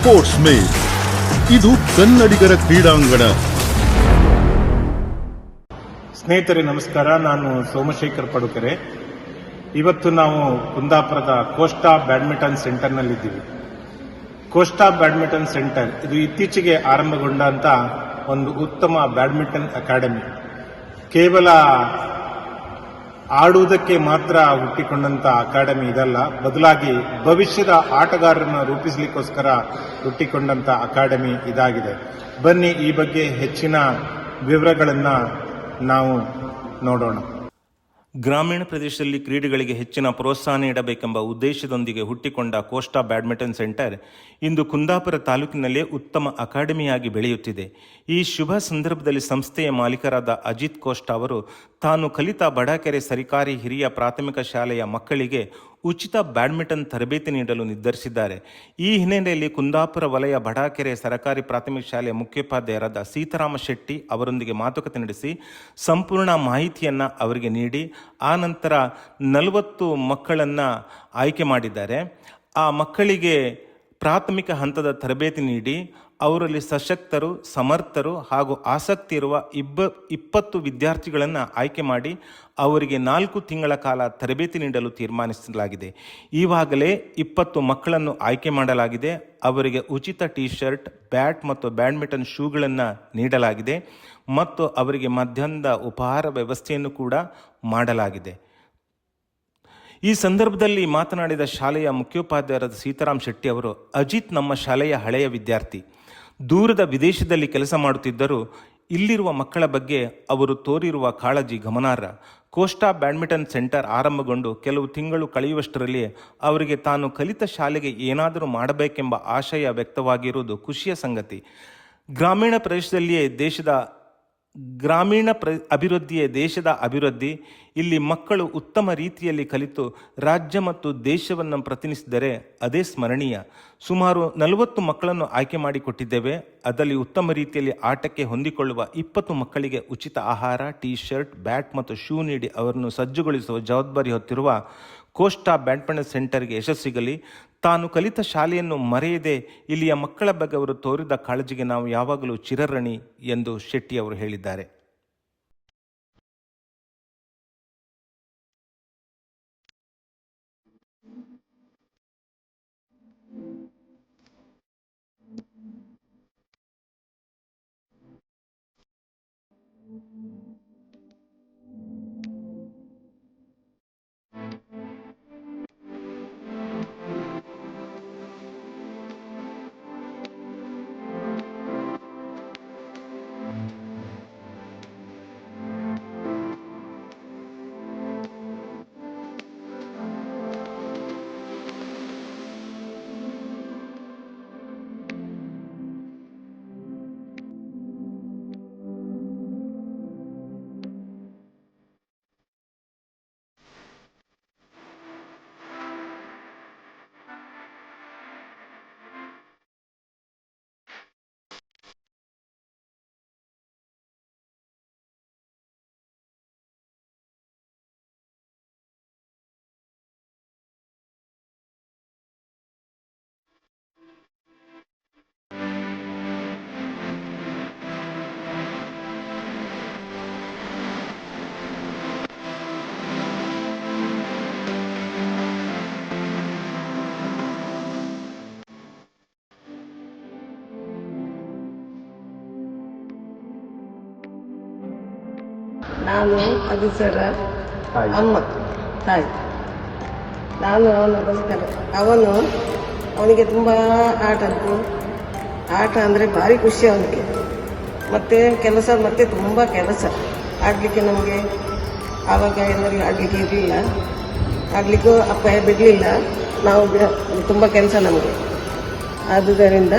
Sports ಮೇಲ್ ಇದು ಕನ್ನಡಿಗರ ಕ್ರೀಡಾಂಗಣ. ಸ್ನೇಹಿತರೆ ನಮಸ್ಕಾರ, ನಾನು ಸೋಮಶೇಖರ್ ಪಡುಕೆರೆ. ಇವತ್ತು ನಾವು ಕುಂದಾಪುರದ ಕೋಸ್ಟಾ ಬ್ಯಾಡ್ಮಿಂಟನ್ ಸೆಂಟರ್ನಲ್ಲಿದ್ದೀವಿ. ಕೋಸ್ಟಾ ಬ್ಯಾಡ್ಮಿಂಟನ್ ಸೆಂಟರ್ ಇದು ಇತ್ತೀಚೆಗೆ ಆರಂಭಗೊಂಡಂತ ಒಂದು ಉತ್ತಮ ಬ್ಯಾಡ್ಮಿಂಟನ್ ಅಕಾಡೆಮಿ. ಕೇವಲ ಆಡುವುದಕ್ಕೆ ಮಾತ್ರ ಹುಟ್ಟಿಕೊಂಡಂತ ಅಕಾಡೆಮಿ ಇದಲ್ಲ, ಬದಲಾಗಿ ಭವಿಷ್ಯದ ಆಟಗಾರರನ್ನು ರೂಪಿಸಲಿಕ್ಕೋಸ್ಕರ ಹುಟ್ಟಿಕೊಂಡಂತ ಅಕಾಡೆಮಿ ಇದಾಗಿದೆ. ಬನ್ನಿ ಈ ಬಗ್ಗೆ ಹೆಚ್ಚಿನ ವಿವರಗಳನ್ನು ನಾವು ನೋಡೋಣ. ಗ್ರಾಮೀಣ ಪ್ರದೇಶದಲ್ಲಿ ಕ್ರೀಡೆಗಳಿಗೆ ಹೆಚ್ಚಿನ ಪ್ರೋತ್ಸಾಹ ನೀಡಬೇಕೆಂಬ ಉದ್ದೇಶದೊಂದಿಗೆ ಹುಟ್ಟಿಕೊಂಡ ಕೋಸ್ಟಾ ಬ್ಯಾಡ್ಮಿಂಟನ್ ಸೆಂಟರ್ ಇಂದು ಕುಂದಾಪುರ ತಾಲೂಕಿನಲ್ಲೇ ಉತ್ತಮ ಅಕಾಡೆಮಿಯಾಗಿ ಬೆಳೆಯುತ್ತಿದೆ. ಈ ಶುಭ ಸಂದರ್ಭದಲ್ಲಿ ಸಂಸ್ಥೆಯ ಮಾಲೀಕರಾದ ಅಜಿತ್ ಕೋಸ್ಟಾ ಅವರು ತಾನು ಕಲಿತ ಬಡಾಕೆರೆ ಸರ್ಕಾರಿ ಹಿರಿಯ ಪ್ರಾಥಮಿಕ ಶಾಲೆಯ ಮಕ್ಕಳಿಗೆ ಉಚಿತ ಬ್ಯಾಡ್ಮಿಂಟನ್ ತರಬೇತಿ ನೀಡಲು ನಿರ್ಧರಿಸಿದ್ದಾರೆ. ಈ ಹಿನ್ನೆಲೆಯಲ್ಲಿ ಕುಂದಾಪುರ ವಲಯ ಬಡಾಕೆರೆ ಸರ್ಕಾರಿ ಪ್ರಾಥಮಿಕ ಶಾಲೆಯ ಮುಖ್ಯೋಪಾಧ್ಯಾಯರಾದ ಸೀತಾರಾಮ ಶೆಟ್ಟಿ ಅವರೊಂದಿಗೆ ಮಾತುಕತೆ ನಡೆಸಿ ಸಂಪೂರ್ಣ ಮಾಹಿತಿಯನ್ನು ಅವರಿಗೆ ನೀಡಿ ಆ ನಂತರ 40 ಮಕ್ಕಳನ್ನು ಆಯ್ಕೆ ಮಾಡಿದ್ದಾರೆ. ಆ ಮಕ್ಕಳಿಗೆ ಪ್ರಾಥಮಿಕ ಹಂತದ ತರಬೇತಿ ನೀಡಿ ಅವರಲ್ಲಿ ಸಶಕ್ತರು, ಸಮರ್ಥರು ಹಾಗೂ ಆಸಕ್ತಿ ಇರುವ 20 ವಿದ್ಯಾರ್ಥಿಗಳನ್ನು ಆಯ್ಕೆ ಮಾಡಿ ಅವರಿಗೆ 4 ತಿಂಗಳ ಕಾಲ ತರಬೇತಿ ನೀಡಲು ತೀರ್ಮಾನಿಸಲಾಗಿದೆ. ಈವಾಗಲೇ 20 ಮಕ್ಕಳನ್ನು ಆಯ್ಕೆ ಮಾಡಲಾಗಿದೆ. ಅವರಿಗೆ ಉಚಿತ ಟೀ ಶರ್ಟ್, ಬ್ಯಾಟ್ ಮತ್ತು ಬ್ಯಾಡ್ಮಿಂಟನ್ ಶೂಗಳನ್ನು ನೀಡಲಾಗಿದೆ ಮತ್ತು ಅವರಿಗೆ ಮಧ್ಯಾಹ್ನದ ಉಪಹಾರ ವ್ಯವಸ್ಥೆಯನ್ನು ಕೂಡ ಮಾಡಲಾಗಿದೆ. ಈ ಸಂದರ್ಭದಲ್ಲಿ ಮಾತನಾಡಿದ ಶಾಲೆಯ ಮುಖ್ಯೋಪಾಧ್ಯಾಯರಾದ ಸೀತಾರಾಮ್ ಶೆಟ್ಟಿ ಅವರು, ಅಜಿತ್ ನಮ್ಮ ಶಾಲೆಯ ಹಳೆಯ ವಿದ್ಯಾರ್ಥಿ. ದೂರದ ವಿದೇಶದಲ್ಲಿ ಕೆಲಸ ಮಾಡುತ್ತಿದ್ದರೂ ಇಲ್ಲಿರುವ ಮಕ್ಕಳ ಬಗ್ಗೆ ಅವರು ತೋರಿರುವ ಕಾಳಜಿ ಗಮನಾರ್ಹ. ಕೋಸ್ಟಾ ಬ್ಯಾಡ್ಮಿಂಟನ್ ಸೆಂಟರ್ ಆರಂಭಗೊಂಡು ಕೆಲವು ತಿಂಗಳು ಕಳೆಯುವಷ್ಟರಲ್ಲಿ ಅವರಿಗೆ ತಾನು ಕಲಿತ ಶಾಲೆಗೆ ಏನಾದರೂ ಮಾಡಬೇಕೆಂಬ ಆಶಯ ವ್ಯಕ್ತವಾಗಿರುವುದು ಖುಷಿಯ ಸಂಗತಿ. ಅಭಿವೃದ್ಧಿಯೇ ದೇಶದ ಅಭಿವೃದ್ಧಿ. ಇಲ್ಲಿ ಮಕ್ಕಳು ಉತ್ತಮ ರೀತಿಯಲ್ಲಿ ಕಲಿತು ರಾಜ್ಯ ಮತ್ತು ದೇಶವನ್ನು ಪ್ರತಿನಿಧಿಸಿದರೆ ಅದೇ ಸ್ಮರಣೀಯ. ಸುಮಾರು 40 ಮಕ್ಕಳನ್ನು ಆಯ್ಕೆ ಮಾಡಿಕೊಟ್ಟಿದ್ದೇವೆ. ಅದರಲ್ಲಿ ಉತ್ತಮ ರೀತಿಯಲ್ಲಿ ಆಟಕ್ಕೆ ಹೊಂದಿಕೊಳ್ಳುವ 20 ಮಕ್ಕಳಿಗೆ ಉಚಿತ ಆಹಾರ, ಟೀ ಶರ್ಟ್, ಬ್ಯಾಟ್ ಮತ್ತು ಶೂ ನೀಡಿ ಅವರನ್ನು ಸಜ್ಜುಗೊಳಿಸುವ ಜವಾಬ್ದಾರಿ ಹೊತ್ತಿರುವ ಕೋಸ್ಟಾ ಬ್ಯಾಡ್ಮಿಂಟನ್ ಸೆಂಟರ್ಗೆ ಯಶಸ್ಸಿಗಲಿ. ತಾನು ಕಲಿತ ಶಾಲೆಯನ್ನು ಮರೆಯದೆ ಇಲ್ಲಿಯ ಮಕ್ಕಳ ಬಗ್ಗೆ ಅವರು ತೋರಿದ ಕಾಳಜಿಗೆ ನಾವು ಯಾವಾಗಲೂ ಚಿರಋಣಿ ಎಂದು ಶೆಟ್ಟಿ ಅವರು ಹೇಳಿದ್ದಾರೆ. ನಾನು ಅಭಿಸರ ಅಮ್ಮ ತಾಯಿ. ನಾನು ಅವನಿಗೋಸ್ಕರ ಅವನಿಗೆ ತುಂಬ ಆಟ ಅಂದರೆ ಭಾರಿ ಖುಷಿ ಅವನಿಗೆ. ಮತ್ತು ತುಂಬ ಕೆಲಸ ಆಡಲಿಕ್ಕೆ ನಮಗೆ ಆವಾಗ ಎಲ್ಲರಿಗೂ ಆಡಲಿಕ್ಕೆ ಇರಲಿಲ್ಲ, ಆಡಲಿಕ್ಕೂ ಅಪ್ಪ ಬಿಡಲಿಲ್ಲ. ನಾವು ತುಂಬ ಕೆಲಸ ನಮಗೆ. ಆದುದರಿಂದ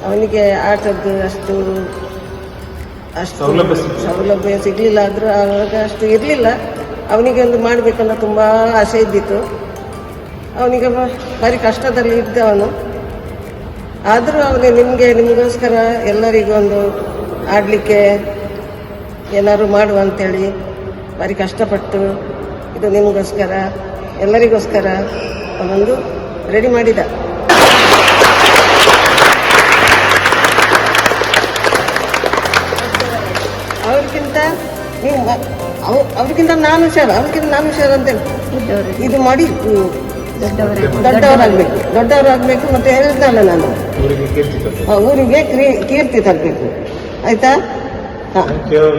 ಅವನಿಗೆ ಆಟದ್ದು ಅಷ್ಟು ಸೌಲಭ್ಯ ಸಿಗಲಿಲ್ಲ. ಆದರೂ ಆವಾಗ ಅಷ್ಟು ಇರಲಿಲ್ಲ. ಅವನಿಗೆ ಒಂದು ಮಾಡಬೇಕನ್ನೋ ತುಂಬ ಆಸೆ ಇದ್ದಿತ್ತು. ಅವನಿಗೆ ಭಾರಿ ಕಷ್ಟದಲ್ಲಿ ಇದ್ದವನು. ಆದರೂ ನಿಮಗೋಸ್ಕರ ಎಲ್ಲರಿಗೂ ಒಂದು ಆಡಲಿಕ್ಕೆ ಏನಾದ್ರು ಮಾಡುವ ಅಂತೇಳಿ ಭಾರಿ ಕಷ್ಟಪಟ್ಟು ಇದು ನಿಮಗೋಸ್ಕರ ಎಲ್ಲರಿಗೋಸ್ಕರ ಅವನೊಂದು ರೆಡಿ ಮಾಡಿದ. ಅವ್ರಿಗಿಂತ ನೀವು ಅವ್ರಿಗಿಂತ ನಾನು ಹುಷಾರು ಅಂತೇಳಿ ಇದು ಮಾಡಿ ದೊಡ್ಡವರಾಗಬೇಕು ಮತ್ತೆ ಹೇಳಿದ್ನಲ್ಲ ನಾನು ಊರಿಗೆ ಕೀರ್ತಿ ತರಬೇಕು. ಆಯ್ತಾ? ಹಾಂ,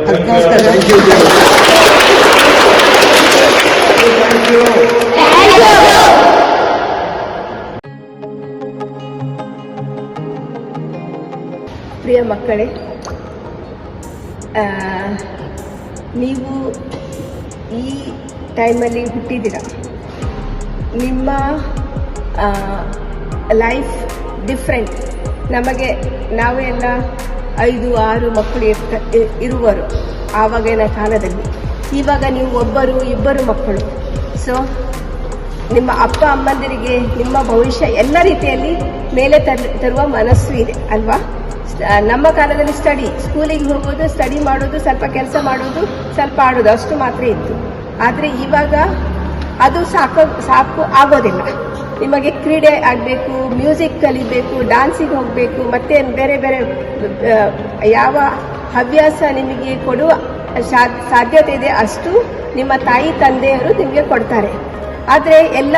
ಅದಕ್ಕೋಸ್ಕರ ಪ್ರಿಯ ಮಕ್ಕಳೇ, ನೀವು ಈ ಟೈಮಲ್ಲಿ ಹುಟ್ಟಿದ್ದೀರ. ನಿಮ್ಮ ಲೈಫ್ ಡಿಫ್ರೆಂಟ್. ನಾವೆಲ್ಲ 5-6 ಮಕ್ಕಳು ಇರುವರು ಆವಾಗಿನ ಕಾಲದಲ್ಲಿ. ಇವಾಗ ನೀವು ಒಬ್ಬರು ಇಬ್ಬರು ಮಕ್ಕಳು. ಸೊ ನಿಮ್ಮ ಅಪ್ಪ ಅಮ್ಮಂದಿರಿಗೆ ನಿಮ್ಮ ಭವಿಷ್ಯ ಎಲ್ಲ ರೀತಿಯಲ್ಲಿ ಮೇಲೆ ತರುವ ಮನಸ್ಸು ಇದೆ ಅಲ್ವಾ? ನಮ್ಮ ಕಾಲದಲ್ಲಿ ಸ್ಕೂಲಿಗೆ ಹೋಗೋದು, ಸ್ಟಡಿ ಮಾಡೋದು, ಸ್ವಲ್ಪ ಕೆಲಸ ಮಾಡೋದು, ಸ್ವಲ್ಪ ಆಡೋದು ಅಷ್ಟು ಮಾತ್ರ ಇತ್ತು. ಆದರೆ ಇವಾಗ ಅದು ಸಾಕು ಆಗೋದಿಲ್ಲ. ನಿಮಗೆ ಕ್ರೀಡೆ ಆಗಬೇಕು, ಮ್ಯೂಸಿಕ್ ಕಲಿಬೇಕು, ಡಾನ್ಸಿಗೆ ಹೋಗಬೇಕು, ಮತ್ತೆ ಬೇರೆ ಬೇರೆ ಯಾವ ಹವ್ಯಾಸ ನಿಮಗೆ ಕೊಡುವ ಸಾಧ್ಯತೆ ಇದೆ ಅಷ್ಟು ನಿಮ್ಮ ತಾಯಿ ತಂದೆಯರು ನಿಮಗೆ ಕೊಡ್ತಾರೆ. ಆದರೆ ಎಲ್ಲ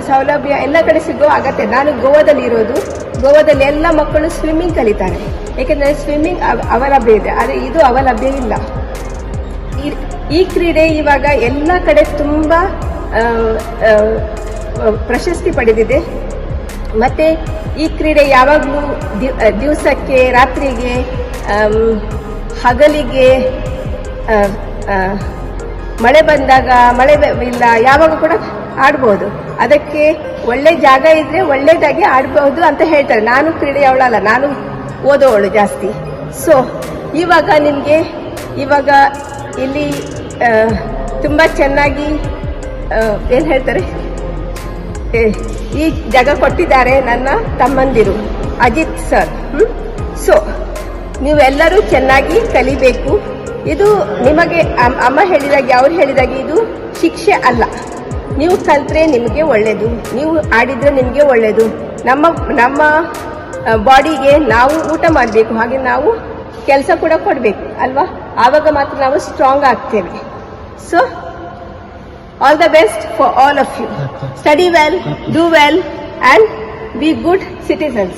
ಸೌಲಭ್ಯ ಎಲ್ಲ ಕಡೆ ಸಿಗೋ ಅಗತ್ಯ. ನಾನು ಗೋವಾದಲ್ಲಿ ಎಲ್ಲ ಮಕ್ಕಳು ಸ್ವಿಮ್ಮಿಂಗ್ ಕಲಿತಾರೆ, ಏಕೆಂದರೆ ಸ್ವಿಮ್ಮಿಂಗ್ ಅವಲಭ್ಯ ಇದೆ. ಆದರೆ ಇದು ಅವಲಭ್ಯ ಇಲ್ಲ. ಈ ಕ್ರೀಡೆ ಇವಾಗ ಎಲ್ಲ ಕಡೆ ತುಂಬ ಪ್ರಶಸ್ತಿ ಪಡೆದಿದೆ. ಮತ್ತು ಈ ಕ್ರೀಡೆ ಯಾವಾಗಲೂ ದಿವಸಕ್ಕೆ, ರಾತ್ರಿಗೆ, ಹಗಲಿಗೆ, ಮಳೆ ಬಂದಾಗ, ಮಳೆ ಇಲ್ಲ ಯಾವಾಗ ಕೂಡ ಆಡ್ಬೋದು. ಅದಕ್ಕೆ ಒಳ್ಳೆ ಜಾಗ ಇದ್ರೆ ಒಳ್ಳೆಯದಾಗಿ ಆಡ್ಬೋದು ಅಂತ ಹೇಳ್ತಾರೆ. ನಾನು ಕ್ರೀಡೆಯವಳಲ್ಲ, ನಾನು ಓದೋವಳು ಜಾಸ್ತಿ. ಸೊ ಇವಾಗ ಇಲ್ಲಿ ತುಂಬ ಚೆನ್ನಾಗಿ ಏನು ಹೇಳ್ತಾರೆ, ಈ ಜಾಗ ಕೊಟ್ಟಿದ್ದಾರೆ ನನ್ನ ತಮ್ಮಂದಿರು ಅಜಿತ್ ಸರ್. ಸೊ ನೀವೆಲ್ಲರೂ ಚೆನ್ನಾಗಿ ಕಲಿಬೇಕು. ಇದು ನಿಮಗೆ ಅಮ್ಮ ಹೇಳಿದಾಗೆ, ಅವ್ರು ಹೇಳಿದಾಗೆ ಇದು ಶಿಕ್ಷೆ ಅಲ್ಲ. ನೀವು ಕಲ್ತ್ರೆ ನಿಮಗೆ ಒಳ್ಳೆಯದು, ನೀವು ಆಡಿದ್ರೆ ನಿಮಗೆ ಒಳ್ಳೆಯದು. ನಮ್ಮ ಬಾಡಿಗೆ ನಾವು ಊಟ ಮಾಡಬೇಕು, ಹಾಗೆ ನಾವು ಕೆಲಸ ಕೂಡ ಕೊಡಬೇಕು ಅಲ್ವಾ? ಆವಾಗ ಮಾತ್ರ ನಾವು ಸ್ಟ್ರಾಂಗ್ ಆಗ್ತೇವೆ. So all the best for all of you. Study well, do well, and be good citizens.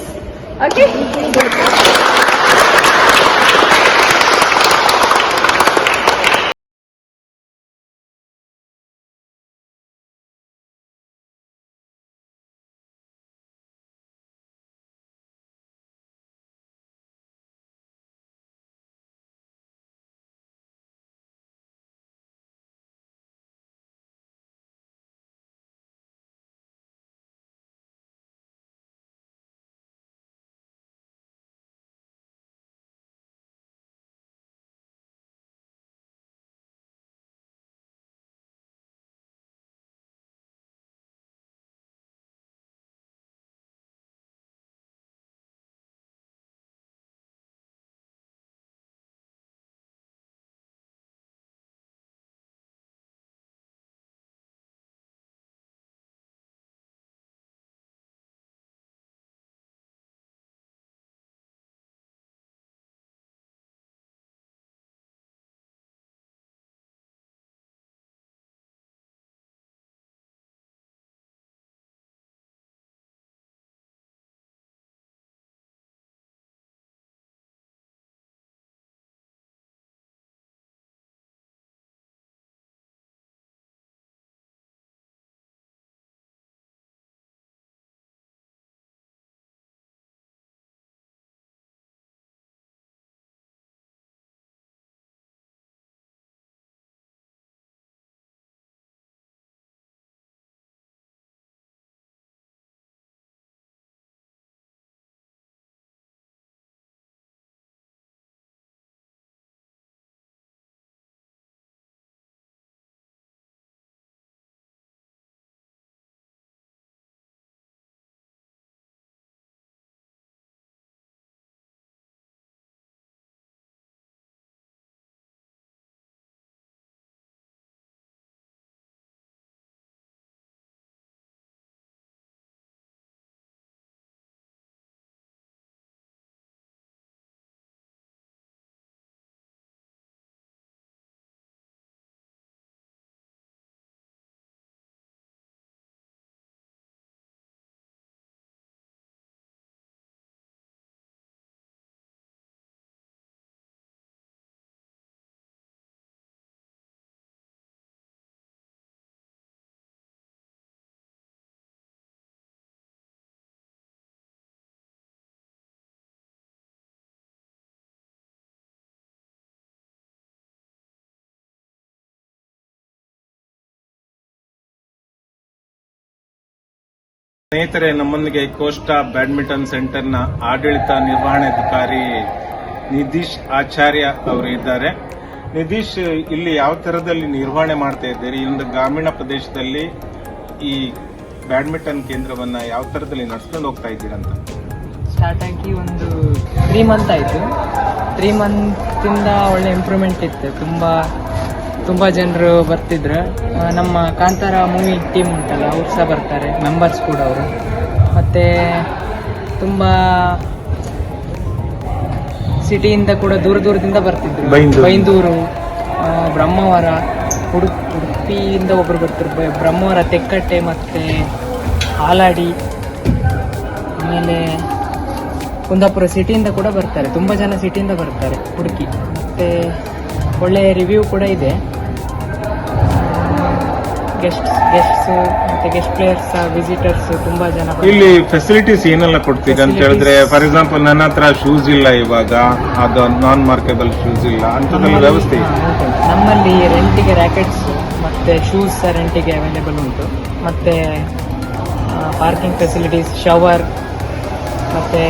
Okay? ಸ್ನೇಹಿತರೆ, ನಮ್ಮೊಂದಿಗೆ ಕೋಸ್ಟಾ ಬ್ಯಾಡ್ಮಿಂಟನ್ ಸೆಂಟರ್ನ ಆಡಳಿತ ನಿರ್ವಹಣಾಧಿಕಾರಿ ನಿಧೀಶ್ ಆಚಾರ್ಯ ಅವರು ಇದ್ದಾರೆ. ನಿಧೀಶ್, ಇಲ್ಲಿ ಯಾವ ತರದಲ್ಲಿ ನಿರ್ವಹಣೆ ಮಾಡ್ತಾ ಇದ್ದೀರಿ? ಈ ಒಂದು ಗ್ರಾಮೀಣ ಪ್ರದೇಶದಲ್ಲಿ ಈ ಬ್ಯಾಡ್ಮಿಂಟನ್ ಕೇಂದ್ರವನ್ನ ಯಾವ ತರದಲ್ಲಿ ನಡ್ಸ್ಕೊಂಡು ಹೋಗ್ತಾ ಇದ್ದೀರಂತ? ಸ್ಟಾರ್ಟ್ ಆಗಿ ಒಂದು 3 ಮಂತ್ ಆಯಿತು. 3 ಮಂತಿಂದ ಒಳ್ಳೆ ಇಂಪ್ರೂವ್ಮೆಂಟ್ ಇತ್ತು. ತುಂಬ ಜನರು ಬರ್ತಿದ್ರು. ನಮ್ಮ ಕಾಂತಾರ ಮೂವಿ ಟೀಮ್ ಉಂಟಲ್ಲ, ಅವ್ರು ಸಹ ಬರ್ತಾರೆ, ಮೆಂಬರ್ಸ್ ಕೂಡ ಅವರು. ಮತ್ತು ತುಂಬ ಸಿಟಿಯಿಂದ ಕೂಡ ದೂರದಿಂದ ಬರ್ತಿದ್ರು. ಬೈಂದೂರು, ಬ್ರಹ್ಮಾವರ, ಉಡುಪಿಯಿಂದ ಒಬ್ಬರು ಬರ್ತಿದ್ರು, ಬ್ರಹ್ಮಾವರ, ತೆಕ್ಕಟ್ಟೆ ಮತ್ತು ಹಾಲಾಡಿ, ಆಮೇಲೆ ಕುಂದಾಪುರ ಸಿಟಿಯಿಂದ ಕೂಡ ಬರ್ತಾರೆ. ತುಂಬ ಜನ ಸಿಟಿಯಿಂದ ಬರ್ತಾರೆ ಹುಡುಕಿ. ಮತ್ತು ಒಳ್ಳೆಯ ರಿವ್ಯೂ ಕೂಡ ಇದೆ. ಗೆಸ್ಟ್ಸ್ ಮತ್ತು ಗೆಸ್ಟ್ ಪ್ಲೇಯರ್ಸ್, ವಿಸಿಟರ್ಸ್ ತುಂಬ ಜನ ಬರ್ತಾರೆ. ಇಲ್ಲಿ ಫೆಸಿಲಿಟೀಸ್ ಏನೆಲ್ಲ ಕೊಡ್ತೀರಿ ಅಂತ ಹೇಳಿದ್ರೆ, ಫಾರ್ ಎಕ್ಸಾಂಪಲ್ ನನ್ನ ಹತ್ರ ಶೂಸ್ ಇಲ್ಲ, ಇವಾಗ ಅದು ನಾನ್ ಮಾರ್ಕೆಬಲ್ ಶೂಸ್ ಇಲ್ಲ, ಅಂತದ್ರಲ್ಲಿ ವ್ಯವಸ್ಥೆ ಇದೆ? ನಮ್ಮಲ್ಲಿ ರೆಂಟಿಗೆ ರ್ಯಾಕೆಟ್ಸ್ ಮತ್ತು ಶೂಸ್ ರೆಂಟಿಗೆ ಅವೈಲೇಬಲ್ ಉಂಟು. ಮತ್ತು ಪಾರ್ಕಿಂಗ್ ಫೆಸಿಲಿಟೀಸ್, ಶವರ್ ಮತ್ತು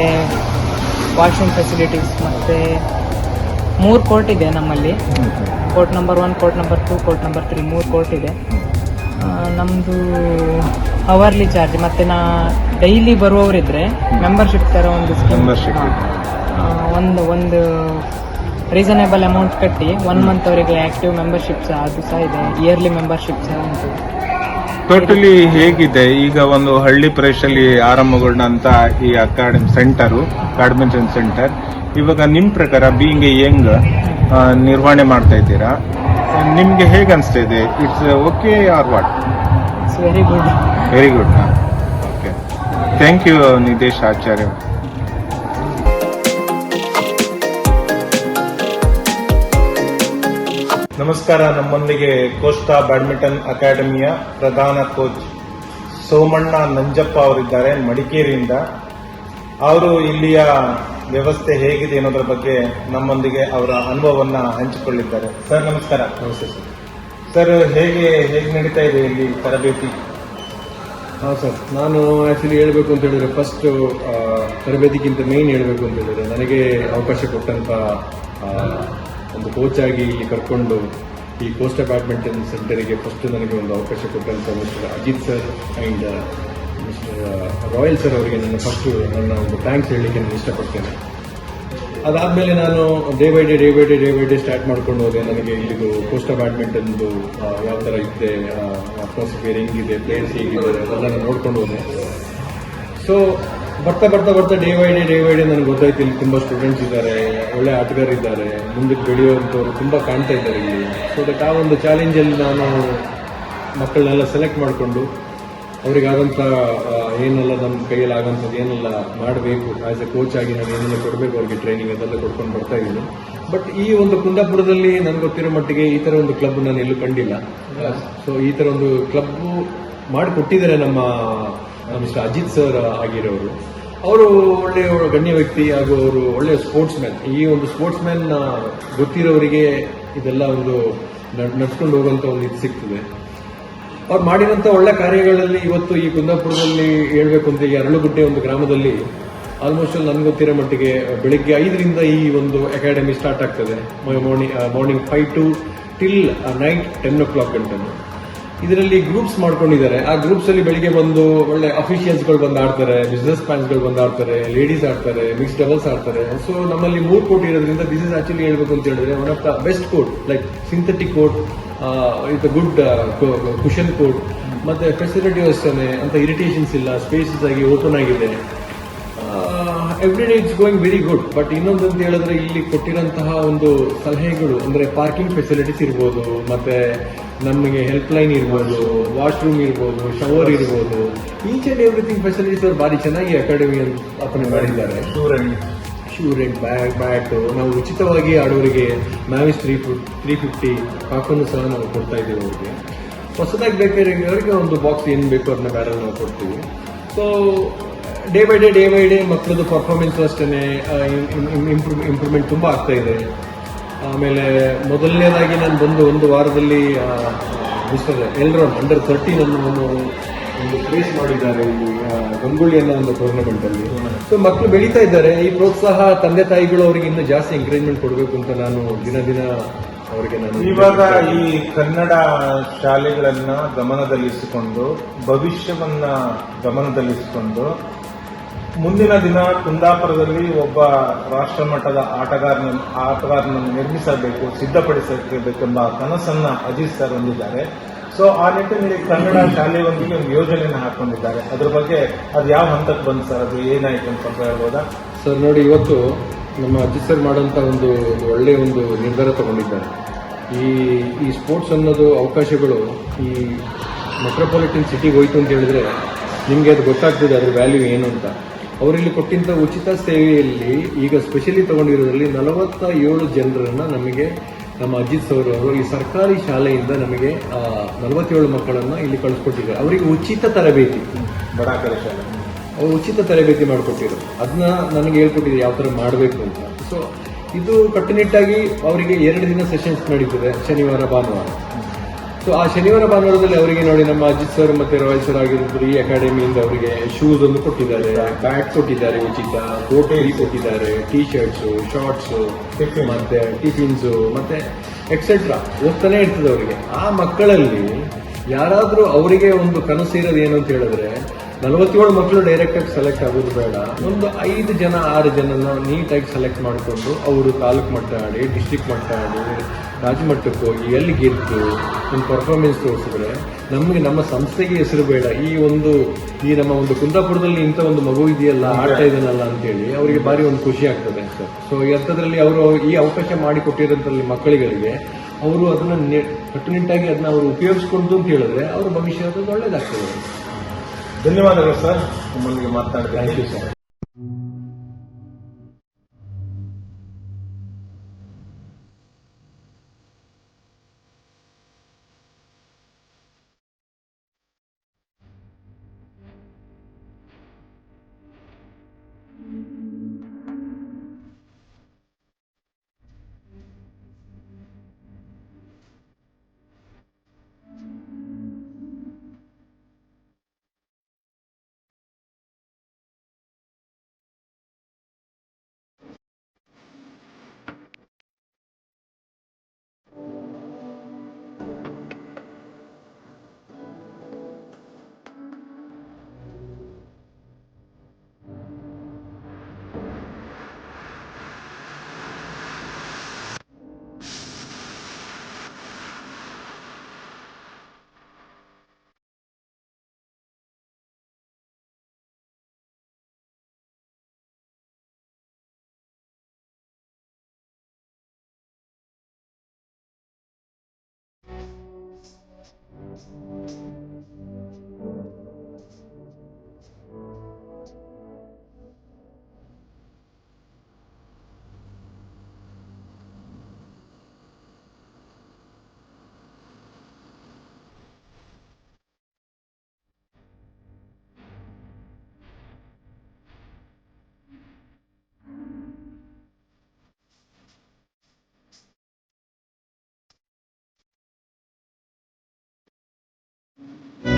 ವಾಶ್ರೂಮ್ ಫೆಸಿಲಿಟೀಸ್, ಮತ್ತು 3 ಕೋರ್ಟ್ ಇದೆ ನಮ್ಮಲ್ಲಿ. Court number 1, court number 2, court number 3, 3 court ಇದೆ. ನಮ್ಮದು ಅವರ್ಲಿ ಚಾರ್ಜ್. ಮತ್ತು ಡೈಲಿ ಬರುವವರಿದ್ರೆ ಮೆಂಬರ್ಶಿಪ್ ಥರ ಒಂದು ಸ್ಕೀಮ್, ಒಂದು ರೀಸನೇಬಲ್ ಅಮೌಂಟ್ ಕಟ್ಟಿ 1 ಮಂತ್ ಅವರಿಗೆ ಆಕ್ಟಿವ್ ಮೆಂಬರ್ಶಿಪ್ ಸಹ ಅದು ಸಹ ಇದೆ. ಇಯರ್ಲಿ ಮೆಂಬರ್ಶಿಪ್ ಸಹ ಉಂಟು. ಟೋಟಲಿ ಹೇಗಿದೆ ಈಗ ಒಂದು ಹಳ್ಳಿ ಪ್ರದೇಶದಲ್ಲಿ ಆರಂಭಗೊಂಡಂತ ಈ ಅಕಾಡೆಮಿ ಸೆಂಟರು, ಬ್ಯಾಡ್ಮಿಂಟನ್ ಸೆಂಟರ್, ಇವಾಗ ನಿಮ್ ಪ್ರಕಾರ ಬೀಯಿಂಗ್ ಎ ಯಂಗ್ ನಿರ್ವಹಣೆ ಮಾಡ್ತಾ ಇದ್ದೀರಾ, ನಿಮ್ಗೆ ಹೇಗೆ ಅನಿಸ್ತಾ ಇದೆ? It's okay or what? It's very good. Very good. Okay, thank you Nidhish Acharya. ನಮಸ್ಕಾರ. ನಮ್ಮೊಂದಿಗೆ ಕೋಸ್ಟಾ ಬ್ಯಾಡ್ಮಿಂಟನ್ ಅಕಾಡೆಮಿಯ ಪ್ರಧಾನ ಕೋಚ್ ಸೋಮಣ್ಣ ನಂಜಪ್ಪ ಅವರಿದ್ದಾರೆ, ಮಡಿಕೇರಿಯಿಂದ. ಅವರು ಇಲ್ಲಿಯ ವ್ಯವಸ್ಥೆ ಹೇಗಿದೆ ಅನ್ನೋದ್ರ ಬಗ್ಗೆ ನಮ್ಮೊಂದಿಗೆ ಅವರ ಅನುಭವವನ್ನ ಹಂಚಿಕೊಳ್ಳಿದ್ದಾರೆ. ಸರ್ ನಮಸ್ಕಾರ. ನಮಸ್ತೆ ಸರ್. ಸರ್, ಹೇಗೆ ನಡೀತಾ ಇದೆ ಇಲ್ಲಿ ತರಬೇತಿ? ಹಾಂ ಸರ್, ನಾನು ಆ್ಯಕ್ಚುಲಿ ಹೇಳಬೇಕು ಅಂತ ಹೇಳಿದ್ರೆ, ಫಸ್ಟ್ ತರಬೇತಿಗಿಂತ ಮೇನ್ ಹೇಳಬೇಕು ಅಂತ ಹೇಳಿದ್ರೆ, ನನಗೆ ಅವಕಾಶ ಕೊಟ್ಟಂಥ ಒಂದು ಕೋಚ್ ಆಗಿ ಇಲ್ಲಿ ಕರ್ಕೊಂಡು ಈ ಕೋಸ್ಟಾ ಬ್ಯಾಡ್ಮಿಂಟನ್ ಸೆಂಟರಿಗೆ ಫಸ್ಟ್ ನನಗೆ ಒಂದು ಅವಕಾಶ ಕೊಟ್ಟಂಥ mister Ajit sir and mister Royal sir ಅವರಿಗೆ ನನ್ನ ಒಂದು ಥ್ಯಾಂಕ್ಸ್ ಹೇಳಲಿಕ್ಕೆ ನಾನು ಇಷ್ಟಪಡ್ತೇನೆ. ಅದಾದಮೇಲೆ ನಾನು ಡೇ ಬೈ ಡೇ ಸ್ಟಾರ್ಟ್ ಮಾಡ್ಕೊಂಡು ಹೋದೆ. ನನಗೆ ಇಲ್ಲಿದು ಕೋಸ್ಟಾ ಬ್ಯಾಡ್ಮಿಂಟನ್ದು ಯಾವ ಥರ ಇದೆ, ಅಟ್ಮಾಸ್ಫಿಯರ್ ಹೆಂಗಿದೆ, ಪ್ಲೇಯರ್ಸ್ ಹೇಗಿದ್ದಾರೆ ಅದೆಲ್ಲ ನಾನು ನೋಡ್ಕೊಂಡು ಹೋದೆ. ಸೊ ಬರ್ತಾ ಡೇ ಬೈ ಡೇ ನನಗೆ ಗೊತ್ತಾಯ್ತು, ಇಲ್ಲಿ ತುಂಬ ಸ್ಟೂಡೆಂಟ್ಸ್ ಇದ್ದಾರೆ, ಒಳ್ಳೆ ಆಟಗಾರರಿದ್ದಾರೆ, ಮುಂದಕ್ಕೆ ಬೆಳೆಯುವಂಥವ್ರು ತುಂಬ ಕಾಣ್ತಾ ಇದ್ದಾರೆ ಇಲ್ಲಿ. ಸೊ ದಟ್ ಆ ಒಂದು ಚಾಲೆಂಜಲ್ಲಿ ನಾನು ಮಕ್ಕಳನ್ನೆಲ್ಲ ಸೆಲೆಕ್ಟ್ ಮಾಡಿಕೊಂಡು ಅವರಿಗಾದಂಥ ಏನೆಲ್ಲ ನಮ್ಮ ಕೈಯಲ್ಲಿ ಆಗೋಂಥದ್ದು ಏನೆಲ್ಲ ಮಾಡಬೇಕು, ಆ್ಯಸ್ ಎ ಕೋಚ್ ಆಗಿ ನಾನು ಏನೆಲ್ಲ ಕೊಡಬೇಕು ಅವ್ರಿಗೆ ಟ್ರೈನಿಂಗ್ ಅದೆಲ್ಲ ಕೊಡ್ಕೊಂಡು ಬರ್ತಾ ಇದ್ದೀನಿ. ಬಟ್ ಈ ಒಂದು ಕುಂದಾಪುರದಲ್ಲಿ ನನಗೆ ಗೊತ್ತಿರೋ ಮಟ್ಟಿಗೆ ಈ ಥರ ಒಂದು ಕ್ಲಬ್ ನಾನು ಎಲ್ಲೂ ಕಂಡಿಲ್ಲ. ಸೊ ಈ ಥರ ಒಂದು ಕ್ಲಬ್ ಮಾಡಿಕೊಟ್ಟಿದ್ದಾರೆ ನಮ್ಮ ಮಿಸ್ಟರ್ ಅಜಿತ್ ಸರ್ ಆಗಿರೋರು. ಅವರು ಒಳ್ಳೆಯ ಗಣ್ಯ ವ್ಯಕ್ತಿ ಹಾಗೂ ಅವರು ಒಳ್ಳೆಯ ಸ್ಪೋರ್ಟ್ಸ್ ಮ್ಯಾನ್. ಈ ಒಂದು ಸ್ಪೋರ್ಟ್ಸ್ ಮ್ಯಾನ್ ಗೊತ್ತಿರೋರಿಗೆ ಇದೆಲ್ಲ ಒಂದು ನಡ್ಸ್ಕೊಂಡು ಹೋಗುವಂಥ ಒಂದು ಇದು ಸಿಗ್ತದೆ. ಅವ್ರು ಮಾಡಿದಂಥ ಒಳ್ಳೆ ಕಾರ್ಯಗಳಲ್ಲಿ ಇವತ್ತು ಈ ಕುಂದಾಪುರದಲ್ಲಿ ಹೇಳ್ಬೇಕು ಅಂತ, ಈ ಅರಳುಗುಡ್ಡೆ ಒಂದು ಗ್ರಾಮದಲ್ಲಿ ಆಲ್ಮೋಸ್ಟ್ ನನಗೆ ಗೊತ್ತಿರೋ ಮಟ್ಟಿಗೆ ಬೆಳಿಗ್ಗೆ 5ರಿಂದ ಈ ಒಂದು ಅಕಾಡೆಮಿ ಸ್ಟಾರ್ಟ್ ಆಗ್ತದೆ. ಮಾರ್ನಿಂಗ್ 5 till ನೈಟ್ 10 o'clock ಗಂಟೆ. ಇದರಲ್ಲಿ ಗ್ರೂಪ್ಸ್ ಮಾಡ್ಕೊಂಡಿದ್ದಾರೆ. ಆ ಗ್ರೂಪ್ಸ್ ಅಲ್ಲಿ ಬೆಳಿಗ್ಗೆ ಬಂದು ಒಳ್ಳೆ ಅಫಿಷಿಯಲ್ಸ್ಗಳು ಬಂದು ಆಡ್ತಾರೆ, ಬಿಸ್ನೆಸ್ ಮ್ಯಾನ್ಸ್ಗಳು ಬಂದು ಆಡ್ತಾರೆ, ಲೇಡೀಸ್ ಆಡ್ತಾರೆ, ಮಿಕ್ಸ್ ಡಬಲ್ಸ್ ಆಡ್ತಾರೆ. ಸೊ ನಮ್ಮಲ್ಲಿ 3 ಕೋರ್ಟ್ ಇರೋದ್ರಿಂದ ದಿಸ್ ಇಸ್ ಆಕ್ಚುಲಿ ಹೇಳ್ಬೇಕು ಅಂತ ಹೇಳಿದ್ರೆ one of the best court, like synthetic court with good cushion court. ಮತ್ತೆ ಫೆಸಿಲಿಟಿ ಅಷ್ಟೇ ಅಂತ ಇರಿಟೇಷನ್ಸ್ ಇಲ್ಲ, ಸ್ಪೇಸಸ್ ಆಗಿ ಓಪನ್ ಆಗಿದೆ. Every day it's going very good. But ಇನ್ನೊಂದು ಅಂತ ಹೇಳಿದ್ರೆ ಇಲ್ಲಿ ಕೊಟ್ಟಿರೋಂತಹ ಒಂದು ಸಲಹೆಗಳು ಅಂದ್ರೆ ಪಾರ್ಕಿಂಗ್ ಫೆಸಿಲಿಟೀಸ್ ಇರ್ಬೋದು, ಮತ್ತೆ ನಮಗೆ ಹೆಲ್ಪ್ ಲೈನ್ ಇರ್ಬೋದು, ವಾಶ್ರೂಮ್ ಇರ್ಬೋದು, ಶವರ್ ಇರ್ಬೋದು, ಈಚ್ ಅಂಡ್ ಎವ್ರಿಥಿಂಗ್ ಫೆಸಿಲಿಟೀಸ್ ಅವ್ರು ಭಾರಿ ಚೆನ್ನಾಗಿ ಅಕಾಡೆಮಿ ಓಪನ್ ಮಾಡಿದ್ದಾರೆ. ಶೂ ರೆಂಟ್, ಬ್ಯಾಟ್ ನಾವು ಉಚಿತವಾಗಿ ಆಡೋರಿಗೆ ಮ್ಯಾವಿಸ್ 350 ಕಾಕನ್ನು ಸಹ ನಾವು ಕೊಡ್ತಾ ಇದ್ದೀವಿ. ಅವರಿಗೆ ಹೊಸದಾಗಿ ಬೇಕಾದವರಿಗೆ ಒಂದು ಬಾಕ್ಸ್ ಏನು ಬೇಕು ಅದನ್ನ ಬ್ಯಾರಲ್ ನಾವು ಕೊಡ್ತೀವಿ. ಸೊ ಡೇ ಬೈ ಡೇ ಮಕ್ಕಳದ್ದು ಪರ್ಫಾರ್ಮೆನ್ಸ್ ಅಷ್ಟೇ ಇಂಪ್ರೂವ್ಮೆಂಟ್ ತುಂಬ ಆಗ್ತಾ ಇದೆ. ಆಮೇಲೆ ಮೊದಲನೇದಾಗಿ ನಾನು ಬಂದು ಒಂದು ವಾರದಲ್ಲಿ ಮಿಸ್ಟರ್ ಎಲ್ರೌಂಡ್ ಅಂಡರ್ 13 ಅನ್ನೋ ಒಂದು ಪ್ಲೇಸ್ ಮಾಡಿದ್ದಾರೆ ಈ ಗಂಗೊಳ್ಳಿ ಅನ್ನೋ ಒಂದು ಟೂರ್ನಮೆಂಟ್ ಅಲ್ಲಿ. ಸೊ ಮಕ್ಕಳು ಬೆಳೀತಾ ಇದ್ದಾರೆ. ಈ ಪ್ರೋತ್ಸಾಹ ತಂದೆ ತಾಯಿಗಳು ಅವರಿಗೆ ಇನ್ನೂ ಜಾಸ್ತಿ ಎಂಕರೇಜ್ಮೆಂಟ್ ಕೊಡಬೇಕು ಅಂತ ನಾನು ದಿನ ಅವರಿಗೆ ನಾನು ಇವಾಗ ಈ ಕನ್ನಡ ಶಾಲೆಗಳನ್ನ ಗಮನದಲ್ಲಿರಿಸಿಕೊಂಡು ಭವಿಷ್ಯವನ್ನ ಮುಂದಿನ ದಿನ ಕುಂದಾಪುರದಲ್ಲಿ ಒಬ್ಬ ರಾಷ್ಟ್ರ ಮಟ್ಟದ ಆಟಗಾರನನ್ನು ನಿರ್ಮಿಸಬೇಕು, ಸಿದ್ಧಪಡಿಸಬೇಕೆಂಬ ಕನಸನ್ನ ಅಜಿತ್ ಸರ್ ಹೊಂದಿದ್ದಾರೆ. ಸೊ ಆ ನಿಟ್ಟಿನಲ್ಲಿ ಕನ್ನಡ ಶಾಲೆಯೊಂದಿಗೆ ಒಂದು ಯೋಜನೆಯನ್ನು ಹಾಕೊಂಡಿದ್ದಾರೆ. ಅದ್ರ ಬಗ್ಗೆ ಅದು ಯಾವ ಹಂತಕ್ಕೆ ಬಂತು ಸರ್, ಅದು ಏನಾಯ್ತು ಅಂತ ಸ್ವಲ್ಪ ಹೇಳ್ಬೋದಾ? ಸರ್ ನೋಡಿ, ಇವತ್ತು ನಮ್ಮ ಅಜಿತ್ ಸರ್ ಮಾಡುವಂತ ಒಂದು ಒಳ್ಳೆಯ ಒಂದು ನಿರ್ಧಾರ ತಗೊಂಡಿದ್ದಾರೆ. ಈ ಸ್ಪೋರ್ಟ್ಸ್ ಅನ್ನೋದು ಅವಕಾಶಗಳು ಈ ಮೆಟ್ರೋಪಾಲಿಟನ್ ಸಿಟಿಗೆ ಹೋಯ್ತು ಅಂತ ಹೇಳಿದ್ರೆ ನಿಮಗೆ ಅದು ಗೊತ್ತಾಗ್ತದೆ ಅದ್ರ ವ್ಯಾಲ್ಯೂ ಏನು ಅಂತ. ಅವರಲ್ಲಿ ಕೊಟ್ಟಿಂತ ಉಚಿತ ಸೇವೆಯಲ್ಲಿ ಈಗ ಸ್ಪೆಷಲಿ ತಗೊಂಡಿರೋದ್ರಲ್ಲಿ 47 ಜನರನ್ನ ನಮಗೆ ನಮ್ಮ ಅಜಿತ್ ಸರ್ ಅವರು ಈ ಸರ್ಕಾರಿ ಶಾಲೆಯಿಂದ ನಮಗೆ 47 ಮಕ್ಕಳನ್ನ ಇಲ್ಲಿ ಕಳಿಸ್ಕೊಟ್ಟಿದ್ದಾರೆ. ಅವರಿಗೆ ಉಚಿತ ತರಬೇತಿ, ಬಡಾಕರ ಶಾಲೆ ಅವರು ಉಚಿತ ತರಬೇತಿ ಮಾಡಿಕೊಟ್ಟಿದ್ರು. ಅದನ್ನ ನನಗೆ ಹೇಳ್ಕೊಟ್ಟಿದ್ರು ಯಾವ ತರ ಮಾಡಬೇಕು ಅಂತ. ಸೊ ಇದು ಕಟ್ಟುನಿಟ್ಟಾಗಿ ಅವರಿಗೆ 2 ದಿನ ಸೆಷನ್ಸ್ ನಡೀತದೆ, ಶನಿವಾರ ಭಾನುವಾರ. ಸೊ ಆ ಶನಿವಾರ ಭಾನುವಾರದಲ್ಲಿ ಅವರಿಗೆ ನೋಡಿ ನಮ್ಮ ಅಜಿತ್ ಸರ್ ಮತ್ತೆ ರಾಯಲ್ ಸರ್ ಆಗಿರೋದು ಈ ಅಕಾಡೆಮಿಯಿಂದ ಅವರಿಗೆ ಶೂಸ್ ಒಂದು ಕೊಟ್ಟಿದ್ದಾರೆ, ಬ್ಯಾಟ್ ಕೊಟ್ಟಿದ್ದಾರೆ ಉಚಿತ, ಕೋಟ್ ಕೊಟ್ಟಿದ್ದಾರೆ, ಟೀ ಶರ್ಟ್ಸ್, ಶಾರ್ಟ್ಸ್, ಮತ್ತೆ ಟಿಫಿನ್ಸ್ ಮತ್ತೆ ಎಕ್ಸೆಟ್ರಾ ಹೋಗ್ತಾನೆ ಇರ್ತದೆ ಅವರಿಗೆ. ಆ ಮಕ್ಕಳಲ್ಲಿ ಯಾರಾದ್ರೂ ಅವರಿಗೆ ಒಂದು ಕನಸು ಇರೋದು ಏನು ಅಂತ ಹೇಳಿದ್ರೆ 47 ಮಕ್ಕಳು ಡೈರೆಕ್ಟ್ ಆಗಿ ಸೆಲೆಕ್ಟ್ ಆಗೋದು ಬೇಡ, ಒಂದು 5 ಜನ 6 ಜನನ ನೀಟಾಗಿ ಸೆಲೆಕ್ಟ್ ಮಾಡಿಕೊಂಡು ಅವರು ತಾಲೂಕು ಮಟ್ಟ ಆಡಿ, ಡಿಸ್ಟಿಕ್ ಮಟ್ಟ ಆಡಿ, ರಾಜ್ಯ ಮಟ್ಟಕ್ಕೆ ಹೋಗಿ ಎಲ್ಲಿ ಗೆದ್ದು ಒಂದು ಪರ್ಫಾರ್ಮೆನ್ಸ್ ತೋರಿಸಿದ್ರೆ ನಮಗೆ ನಮ್ಮ ಸಂಸ್ಥೆಗೆ ಹೆಸರು ಬೇಡ. ಈ ನಮ್ಮ ಒಂದು ಕುಂದಾಪುರದಲ್ಲಿ ಇಂಥ ಒಂದು ಮಗು ಇದೆಯಲ್ಲ, ಆಡ್ತಾ ಇದನ್ನಲ್ಲ ಅಂತೇಳಿ ಅವರಿಗೆ ಭಾರಿ ಒಂದು ಖುಷಿ ಆಗ್ತದೆ ಸರ್. ಸೊ ಎಂಥದ್ರಲ್ಲಿ ಅವರು ಈ ಅವಕಾಶ ಮಾಡಿಕೊಟ್ಟಿರೋಂಥಲ್ಲಿ ಮಕ್ಕಳಿಗಳಿಗೆ ಅವರು ಅದನ್ನ ಕಟ್ಟುನಿಟ್ಟಾಗಿ ಅದನ್ನ ಅವರು ಉಪಯೋಗಿಸ್ಕೊಂಡು ಅಂತ ಹೇಳಿದ್ರೆ ಅವ್ರ ಭವಿಷ್ಯ ಅದು ಒಳ್ಳೇದಾಗ್ತದೆ. ಧನ್ಯವಾದಗಳು ಸರ್, ನಿಮ್ಮೊಂದಿಗೆ ಮಾತನಾಡಿದ. Thank you sir.